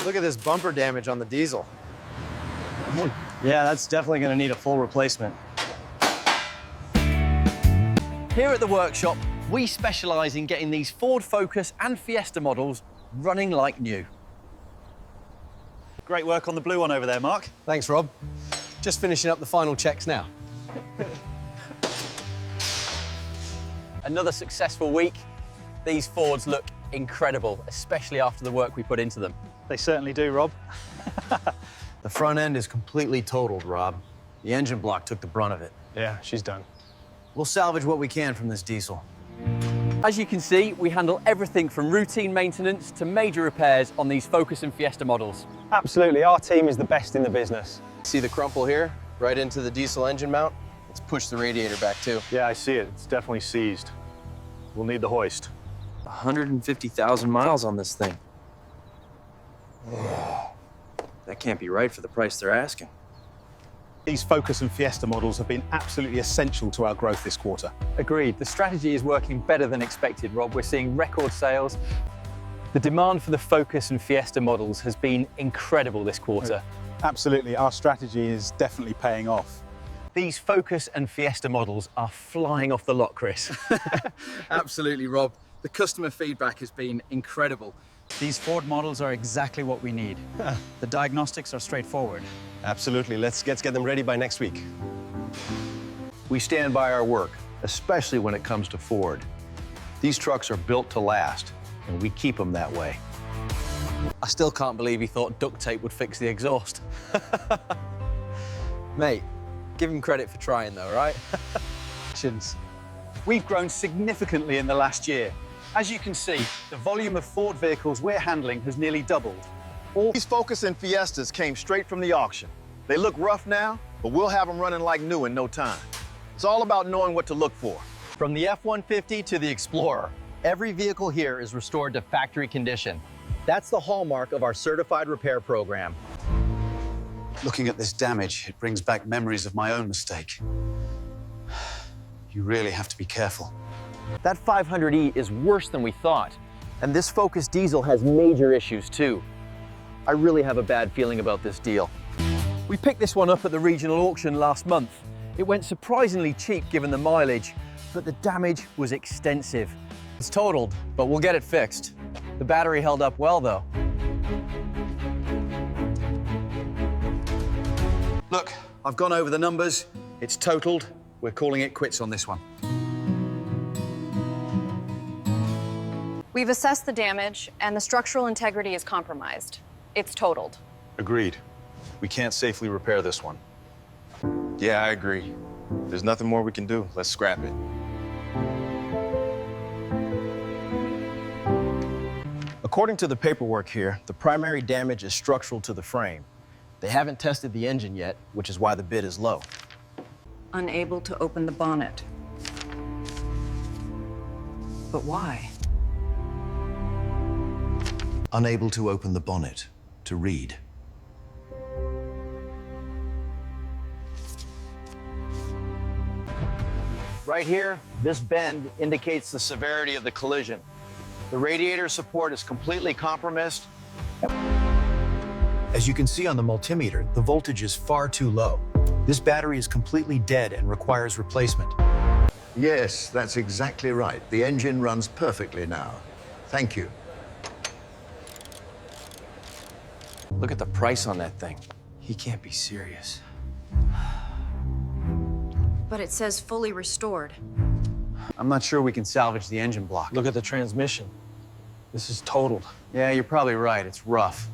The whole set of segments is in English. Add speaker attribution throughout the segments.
Speaker 1: Look at this bumper damage on the diesel.
Speaker 2: Yeah, that's definitely going to need a full replacement.
Speaker 3: Here at the workshop, we specialize in getting these Ford Focus and Fiesta models running like new.
Speaker 4: Great work on the blue one over there, Mark.
Speaker 1: Thanks, Rob. Just finishing up the final checks now.
Speaker 3: Another successful week. These Fords look incredible, especially after the work we put into them.
Speaker 4: They certainly do, Rob.
Speaker 1: The front end is completely totaled, Rob. The engine block took the brunt of it.
Speaker 2: Yeah, she's done.
Speaker 1: We'll salvage what we can from this diesel.
Speaker 3: As you can see, we handle everything from routine maintenance to major repairs on these Focus and Fiesta models.
Speaker 2: Absolutely, our team is the best in the business.
Speaker 1: See the crumple here? Right into the diesel engine mount? Let's push the radiator back too.
Speaker 5: Yeah, I see it. It's definitely seized. We'll need the hoist.
Speaker 1: 150,000 miles on this thing. That can't be right for the price they're asking.
Speaker 4: These Focus and Fiesta models have been absolutely essential to our growth this quarter.
Speaker 3: Agreed. The strategy is working better than expected, Rob. We're seeing record sales. The demand for the Focus and Fiesta models has been incredible this quarter.
Speaker 4: Absolutely, our strategy is definitely paying off.
Speaker 3: These Focus and Fiesta models are flying off the lot, Chris.
Speaker 1: Absolutely, Rob. The customer feedback has been incredible.
Speaker 6: These Ford models are exactly what we need. The diagnostics are straightforward.
Speaker 2: Absolutely, let's get them ready by next week.
Speaker 7: We stand by our work, especially when it comes to Ford. These trucks are built to last, and we keep them that way.
Speaker 1: I still can't believe he thought duct tape would fix the exhaust. Mate, give him credit for trying though, right?
Speaker 4: We've grown significantly in the last year. As you can see, the volume of Ford vehicles we're handling has nearly doubled.
Speaker 8: These Focus and Fiestas came straight from the auction. They look rough now, but we'll have them running like new in no time. It's all about knowing what to look for.
Speaker 3: From the F-150 to the Explorer, every vehicle here is restored to factory condition. That's the hallmark of our certified repair program.
Speaker 9: Looking at this damage, it brings back memories of my own mistake. You really have to be careful.
Speaker 3: That 500e is worse than we thought. And this Focus diesel has major issues too. I really have a bad feeling about this deal. We picked this one up at the regional auction last month. It went surprisingly cheap given the mileage, but the damage was extensive.
Speaker 1: It's totaled, but we'll get it fixed. The battery held up well though.
Speaker 9: Look, I've gone over the numbers. It's totaled. We're calling it quits on this one.
Speaker 10: We've assessed the damage, and the structural integrity is compromised. It's totaled.
Speaker 5: Agreed. We can't safely repair this one.
Speaker 11: Yeah, I agree. There's nothing more we can do. Let's scrap it.
Speaker 2: According to the paperwork here, the primary damage is structural to the frame. They haven't tested the engine yet, which is why the bid is low.
Speaker 10: Unable to open the bonnet. But why?
Speaker 9: Unable to open the bonnet to read.
Speaker 1: Right here, this bend indicates the severity of the collision. The radiator support is completely compromised.
Speaker 9: As you can see on the multimeter, the voltage is far too low. This battery is completely dead and requires replacement.
Speaker 8: Yes, that's exactly right. The engine runs perfectly now. Thank you.
Speaker 1: Look at the price on that thing. He can't be serious.
Speaker 10: But it says fully restored.
Speaker 1: I'm not sure we can salvage the engine block.
Speaker 2: Look at the transmission. This is totaled.
Speaker 1: Yeah, you're probably right. It's rough.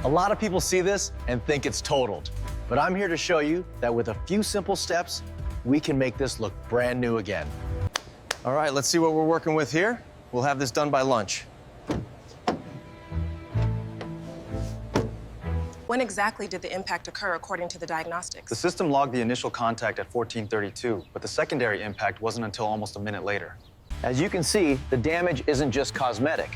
Speaker 2: A lot of people see this and think it's totaled. But I'm here to show you that with a few simple steps, we can make this look brand new again.
Speaker 1: All right, let's see what we're working with here. We'll have this done by lunch.
Speaker 12: When exactly did the impact occur according to the diagnostics?
Speaker 13: The system logged the initial contact at 1432, but the secondary impact wasn't until almost a minute later.
Speaker 3: As you can see, the damage isn't just cosmetic.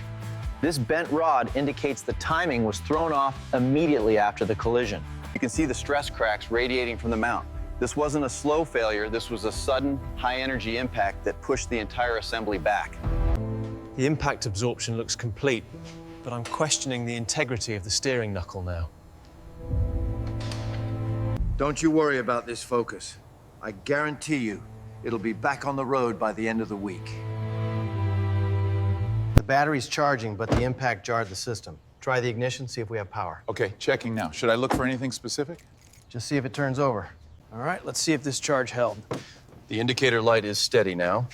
Speaker 3: This bent rod indicates the timing was thrown off immediately after the collision. You can see the stress cracks radiating from the mount. This wasn't a slow failure, this was a sudden, high-energy impact that pushed the entire assembly back.
Speaker 2: The impact absorption looks complete, but I'm questioning the integrity of the steering knuckle now.
Speaker 1: Don't you worry about this Focus. I guarantee you, it'll be back on the road by the end of the week.
Speaker 2: The battery's charging, but the impact jarred the system. Try the ignition, see if we have power.
Speaker 14: Okay, checking now. Should I look for anything specific?
Speaker 2: Just see if it turns over.
Speaker 3: All right, let's see if this charge held.
Speaker 7: The indicator light is steady now.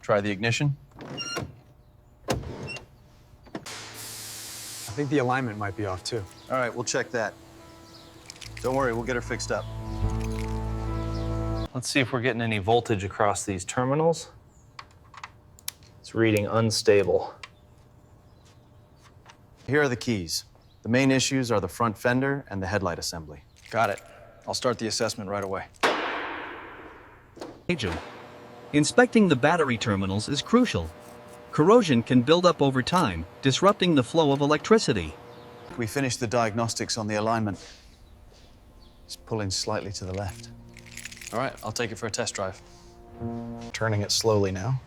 Speaker 7: Try the ignition.
Speaker 13: I think the alignment might be off too.
Speaker 2: All right, we'll check that. Don't worry, we'll get her fixed up. Let's see if we're getting any voltage across these terminals. It's reading unstable. Here are the keys. The main issues are the front fender and the headlight assembly.
Speaker 13: Got it. I'll start the assessment right away.
Speaker 15: Inspecting the battery terminals is crucial. Corrosion can build up over time, disrupting the flow of electricity.
Speaker 9: We finished the diagnostics on the alignment. It's pulling slightly to the left.
Speaker 13: All right, I'll take it for a test drive.
Speaker 2: Turning it slowly now.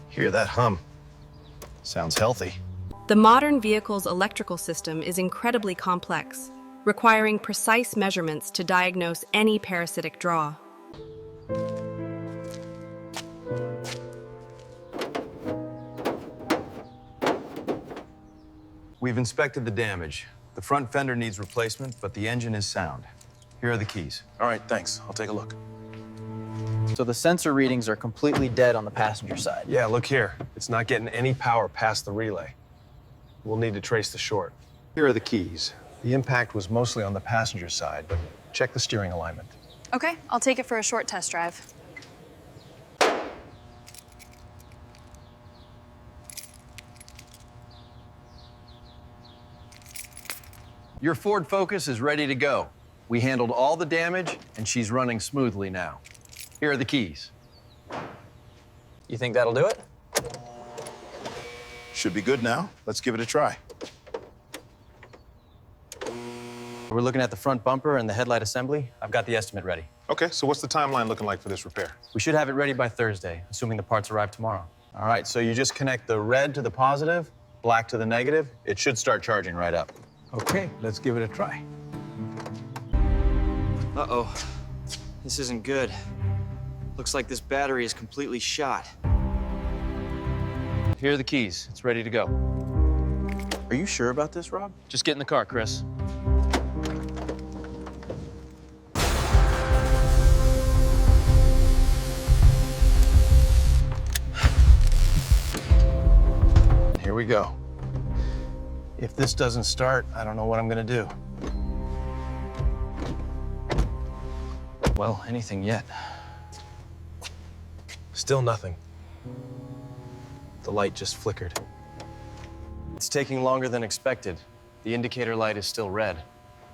Speaker 2: Hear that hum? Sounds healthy.
Speaker 12: The modern vehicle's electrical system is incredibly complex, requiring precise measurements to diagnose any parasitic draw.
Speaker 2: We've inspected the damage. The front fender needs replacement, but the engine is sound. Here are the keys.
Speaker 14: All right, thanks. I'll take a look.
Speaker 3: So the sensor readings are completely dead on the passenger side.
Speaker 2: Yeah, look here. It's not getting any power past the relay. We'll need to trace the short. Here are the keys. The impact was mostly on the passenger side, but check the steering alignment.
Speaker 10: Okay, I'll take it for a short test drive.
Speaker 7: Your Ford Focus is ready to go. We handled all the damage, and she's running smoothly now. Here are the keys.
Speaker 3: You think that'll do it?
Speaker 5: Should be good now. Let's give it a try.
Speaker 3: We're looking at the front bumper and the headlight assembly. I've got the estimate ready.
Speaker 5: Okay, so what's the timeline looking like for this repair?
Speaker 3: We should have it ready by Thursday, assuming the parts arrive tomorrow.
Speaker 2: All right, so you just connect the red to the positive, black to the negative. It should start charging right up.
Speaker 4: Okay, let's give it a try.
Speaker 3: Uh-oh. This isn't good. Looks like this battery is completely shot.
Speaker 7: Here are the keys. It's ready to go.
Speaker 2: Are you sure about this, Rob?
Speaker 7: Just get in the car, Chris.
Speaker 2: Here we go. If this doesn't start, I don't know what I'm gonna do.
Speaker 3: Well, anything yet.
Speaker 2: Still nothing. The light just flickered. It's taking longer than expected. The indicator light is still red.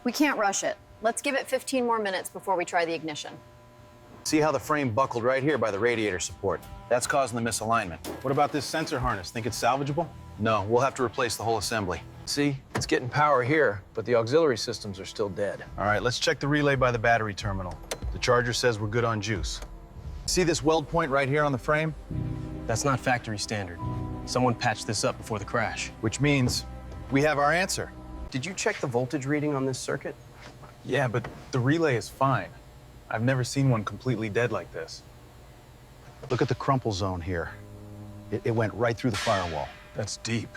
Speaker 10: We can't rush it. Let's give it 15 more minutes before we try the ignition.
Speaker 2: See how the frame buckled right here by the radiator support? That's causing the misalignment.
Speaker 4: What about this sensor harness? Think it's salvageable?
Speaker 2: No, we'll have to replace the whole assembly. See, it's getting power here, but the auxiliary systems are still dead. All right, let's check the relay by the battery terminal. The charger says we're good on juice. See this weld point right here on the frame?
Speaker 13: That's not factory standard. Someone patched this up before the crash.
Speaker 2: Which means we have our answer.
Speaker 3: Did you check the voltage reading on this circuit?
Speaker 4: Yeah, but the relay is fine. I've never seen one completely dead like this.
Speaker 2: Look at the crumple zone here. It went right through the firewall.
Speaker 5: That's deep.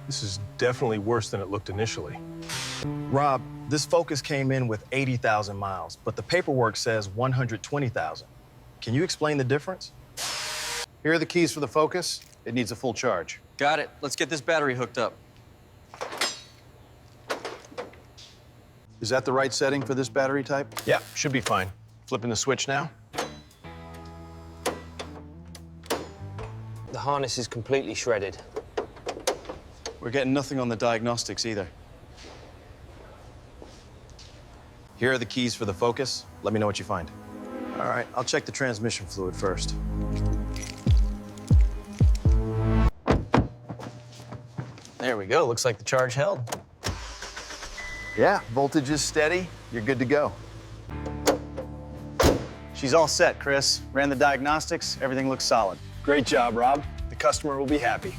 Speaker 5: This is definitely worse than it looked initially.
Speaker 2: Rob, this Focus came in with 80,000 miles, but the paperwork says 120,000. Can you explain the difference? Here are the keys for the Focus. It needs a full charge.
Speaker 3: Got it. Let's get this battery hooked up.
Speaker 2: Is that the right setting for this battery type?
Speaker 5: Yeah, should be fine.
Speaker 2: Flipping the switch now.
Speaker 3: The harness is completely shredded.
Speaker 9: We're getting nothing on the diagnostics either.
Speaker 2: Here are the keys for the Focus. Let me know what you find. All right, I'll check the transmission fluid first. There we go. Looks like the charge held.
Speaker 1: Yeah, voltage is steady. You're good to go.
Speaker 13: She's all set, Chris. Ran the diagnostics. Everything looks solid.
Speaker 2: Great job, Rob.
Speaker 13: The
Speaker 2: customer will be happy.